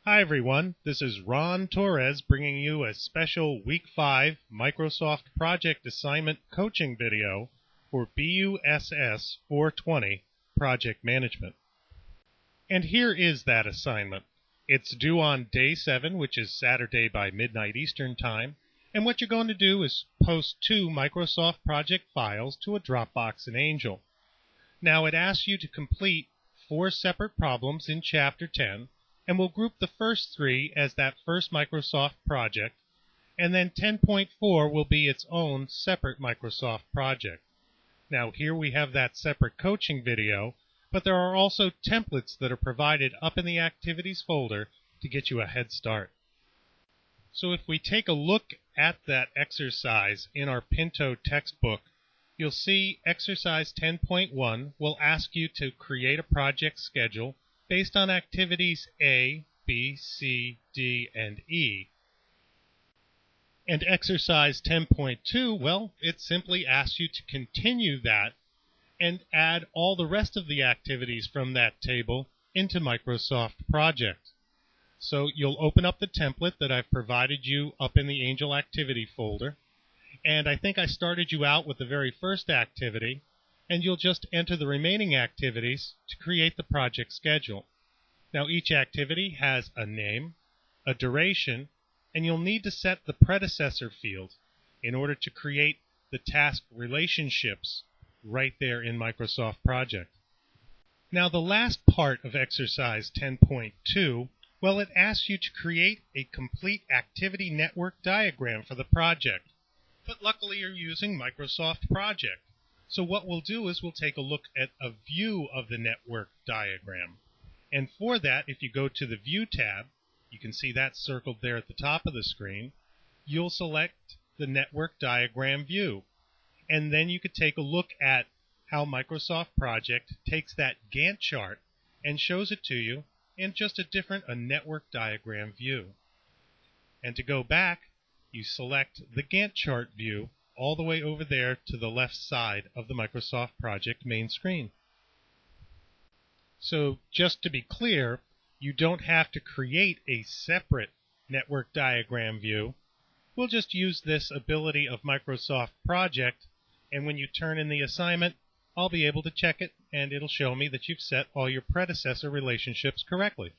Hi everyone, this is Ron Torres bringing you a special Week 5 Microsoft Project Assignment Coaching video for BUSS420 Project Management. And here is that assignment. It's due on day 7, which is Saturday by midnight Eastern Time, and what you're going to do is post 2 Microsoft project files to a Dropbox in Angel. Now it asks you to complete 4 separate problems in Chapter 10, and we'll group the first 3 as that first Microsoft project, and then 10.4 will be its own separate Microsoft project. Now here we have that separate coaching video, but there are also templates that are provided up in the Activities folder to get you a head start. So if we take a look at that exercise in our Pinto textbook, you'll see Exercise 10.1 will ask you to create a project schedule based on activities A, B, C, D, and E. And Exercise 10.2, well, it simply asks you to continue that and add all the rest of the activities from that table into Microsoft Project. So you'll open up the template that I've provided you up in the Angel Activity folder, and I think I started you out with the very first activity, and you'll just enter the remaining activities to create the project schedule. Now each activity has a name, a duration, and you'll need to set the predecessor field in order to create the task relationships right there in Microsoft Project. Now the last part of exercise 10.2, well, it asks you to create a complete activity network diagram for the project. But luckily you're using Microsoft Project. So what we'll do is we'll take a look at a view of the network diagram. And for that, if you go to the View tab, you can see that circled there at the top of the screen, you'll select the network diagram view. And then you could take a look at how Microsoft Project takes that Gantt chart and shows it to you in just a network diagram view. And to go back, you select the Gantt chart view all the way over there to the left side of the Microsoft Project main screen. So just to be clear, you don't have to create a separate network diagram view. We'll just use this ability of Microsoft Project, and when you turn in the assignment, I'll be able to check it, and it'll show me that you've set all your predecessor relationships correctly.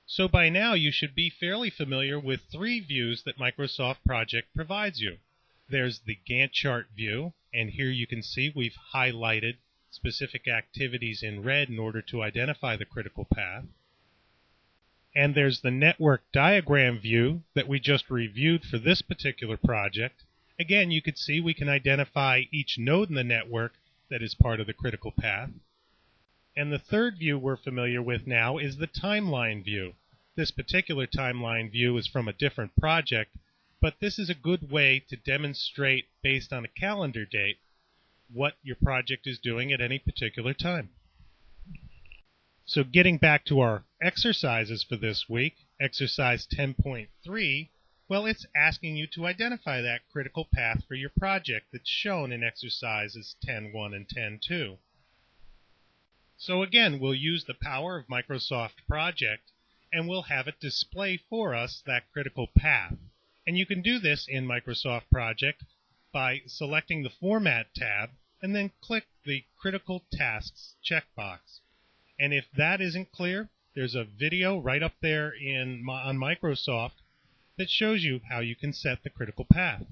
So by now you should be fairly familiar with 3 views that Microsoft Project provides you. There's the Gantt chart view, and here you can see we've highlighted specific activities in red in order to identify the critical path. And there's the network diagram view that we just reviewed for this particular project. Again, you could see we can identify each node in the network that is part of the critical path. And the third view we're familiar with now is the timeline view. This particular timeline view is from a different project, but this is a good way to demonstrate, based on a calendar date, what your project is doing at any particular time. So getting back to our exercises for this week, exercise 10.3, well, it's asking you to identify that critical path for your project that's shown in exercises 10.1 and 10.2. So again, we'll use the power of Microsoft Project, and we'll have it display for us that critical path. And you can do this in Microsoft Project by selecting the Format tab and then click the Critical Tasks checkbox. And if that isn't clear, there's a video right up there on Microsoft that shows you how you can set the critical path.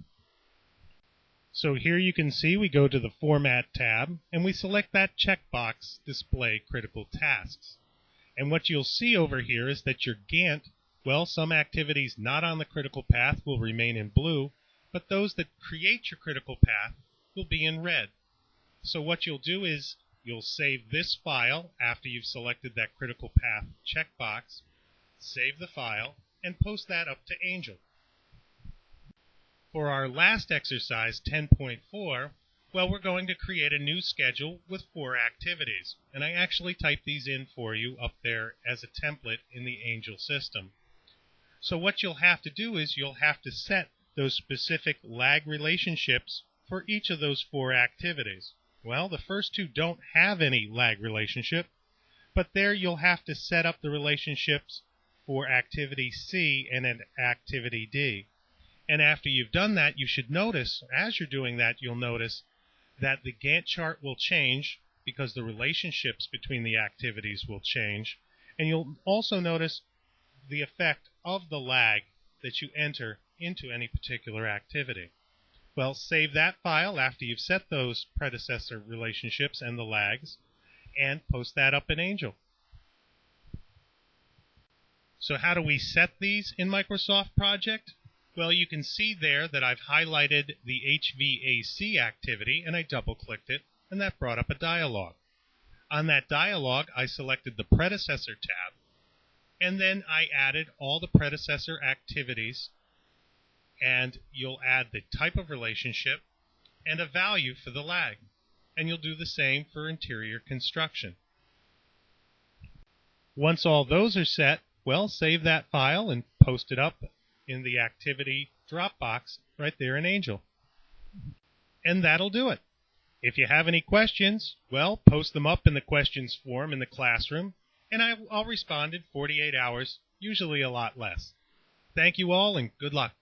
So here you can see we go to the Format tab and we select that checkbox, Display Critical Tasks. And what you'll see over here is that your Gantt, well, some activities not on the critical path will remain in blue, but those that create your critical path will be in red. So what you'll do is you'll save this file after you've selected that critical path checkbox, save the file, and post that up to Angel. For our last exercise, 10.4, well, we're going to create a new schedule with 4 activities. And I actually typed these in for you up there as a template in the Angel system. So what you'll have to do is you'll have to set those specific lag relationships for each of those 4 activities. Well, the first 2 don't have any lag relationship, but there you'll have to set up the relationships for activity C and an activity D. And after you've done that, you should notice, as you're doing that, you'll notice that the Gantt chart will change because the relationships between the activities will change. And you'll also notice the effect of the lag that you enter into any particular activity. Well, save that file after you've set those predecessor relationships and the lags, and post that up in Angel. So how do we set these in Microsoft Project? Well, you can see there that I've highlighted the HVAC activity, and I double-clicked it, and that brought up a dialog. On that dialog, I selected the Predecessor tab, and then I added all the predecessor activities, and you'll add the type of relationship and a value for the lag. And you'll do the same for interior construction. Once all those are set, well, save that file and post it up in the activity Dropbox right there in Angel. And that'll do it. If you have any questions, well, post them up in the questions form in the classroom, and I'll respond in 48 hours, usually a lot less. Thank you all, and good luck.